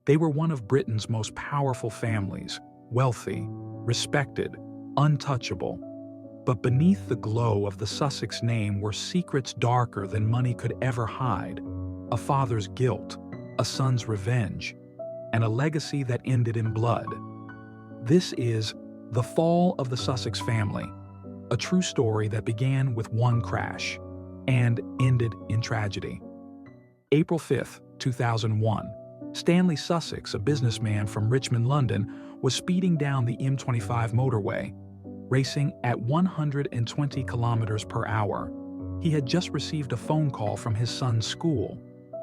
They were one of Britain's most powerful families, wealthy, respected, untouchable. But beneath the glow of the Sussex name were secrets darker than money could ever hide: a father's guilt, a son's revenge, and a legacy that ended in blood. This is The Fall of the Sussex Family, a true story that began with one crash and ended in tragedy. April 5, 2001, Stanley Sussex, a businessman from Richmond, London, was speeding down the M25 motorway, racing at 120 kilometers per hour. He had just received a phone call from his son's school.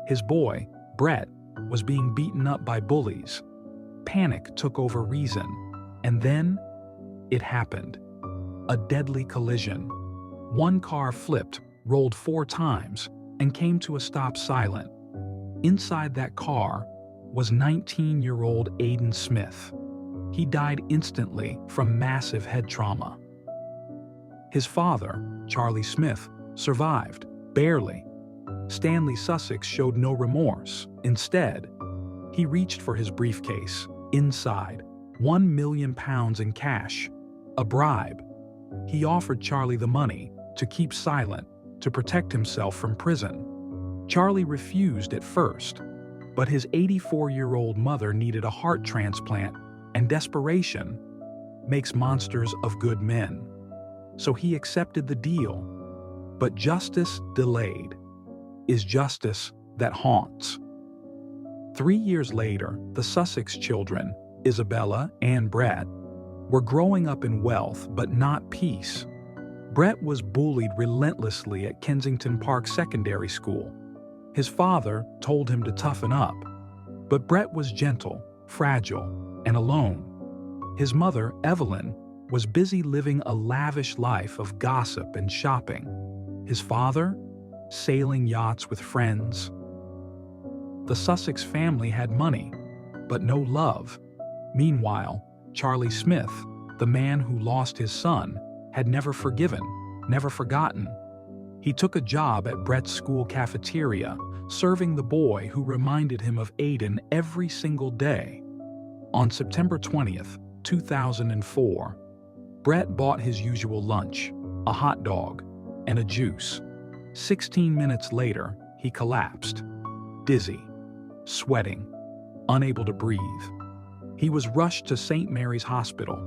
His boy, Brett, was being beaten up by bullies. Panic took over reason, and then it happened. A deadly collision. One car flipped, rolled 4 times, and came to a stop silent. Inside that car was 19-year-old Aiden Smith. He died instantly from massive head trauma. His father, Charlie Smith, survived, barely. Stanley Sussex showed no remorse. Instead, he reached for his briefcase. Inside, £1 million in cash, a bribe. He offered Charlie the money to keep silent, to protect himself from prison. Charlie refused at first, but his 84-year-old mother needed a heart transplant, and desperation makes monsters of good men. So he accepted the deal. But justice delayed is justice that haunts. 3 years later, the Sussex children, Isabella and Brett, were growing up in wealth but not peace. Brett was bullied relentlessly at Kensington Park Secondary School. His father told him to toughen up, but Brett was gentle, fragile, and alone. His mother, Evelyn, was busy living a lavish life of gossip and shopping. His father, sailing yachts with friends. The Sussex family had money, but no love. Meanwhile, Charlie Smith, the man who lost his son, had never forgiven, never forgotten. He took a job at Brett's school cafeteria, serving the boy who reminded him of Aiden every single day. On September 20th, 2004, Brett bought his usual lunch, a hot dog, and a juice. 16 minutes later, he collapsed, dizzy, sweating, unable to breathe. He was rushed to St. Mary's Hospital.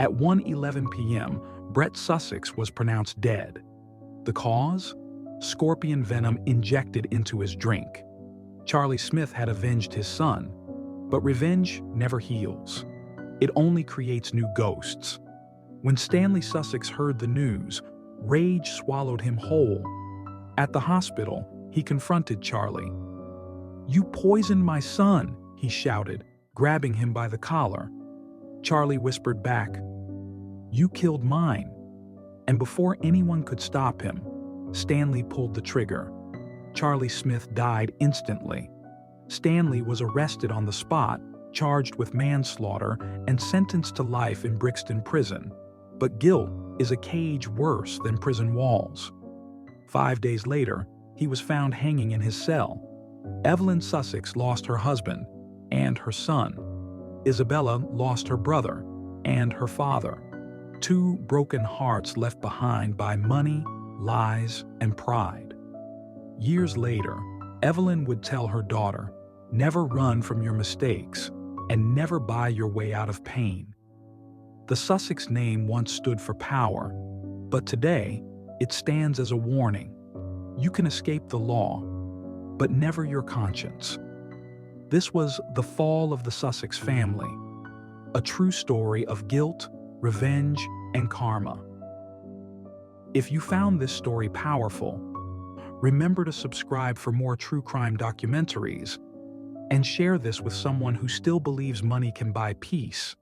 At 1:11 p.m., Brett Sussex was pronounced dead. The cause? Scorpion venom injected into his drink. Charlie Smith had avenged his son, but revenge never heals. It only creates new ghosts. When Stanley Sussex heard the news, rage swallowed him whole. At the hospital, he confronted Charlie. "You poisoned my son," he shouted, grabbing him by the collar. Charlie whispered back, "You killed mine." And before anyone could stop him, Stanley pulled the trigger. Charlie Smith died instantly. Stanley was arrested on the spot, charged with manslaughter, and sentenced to life in Brixton Prison. But guilt is a cage worse than prison walls. 5 days later, he was found hanging in his cell. Evelyn Sussex lost her husband and her son. Isabella lost her brother and her father. 2 broken hearts left behind by money, lies, and pride. Years later, Evelyn would tell her daughter, "Never run from your mistakes and never buy your way out of pain." The Sussex name once stood for power, but today it stands as a warning. You can escape the law, but never your conscience. This was The Fall of the Sussex Family, a true story of guilt, revenge, and karma. If you found this story powerful, remember to subscribe for more true crime documentaries and share this with someone who still believes money can buy peace.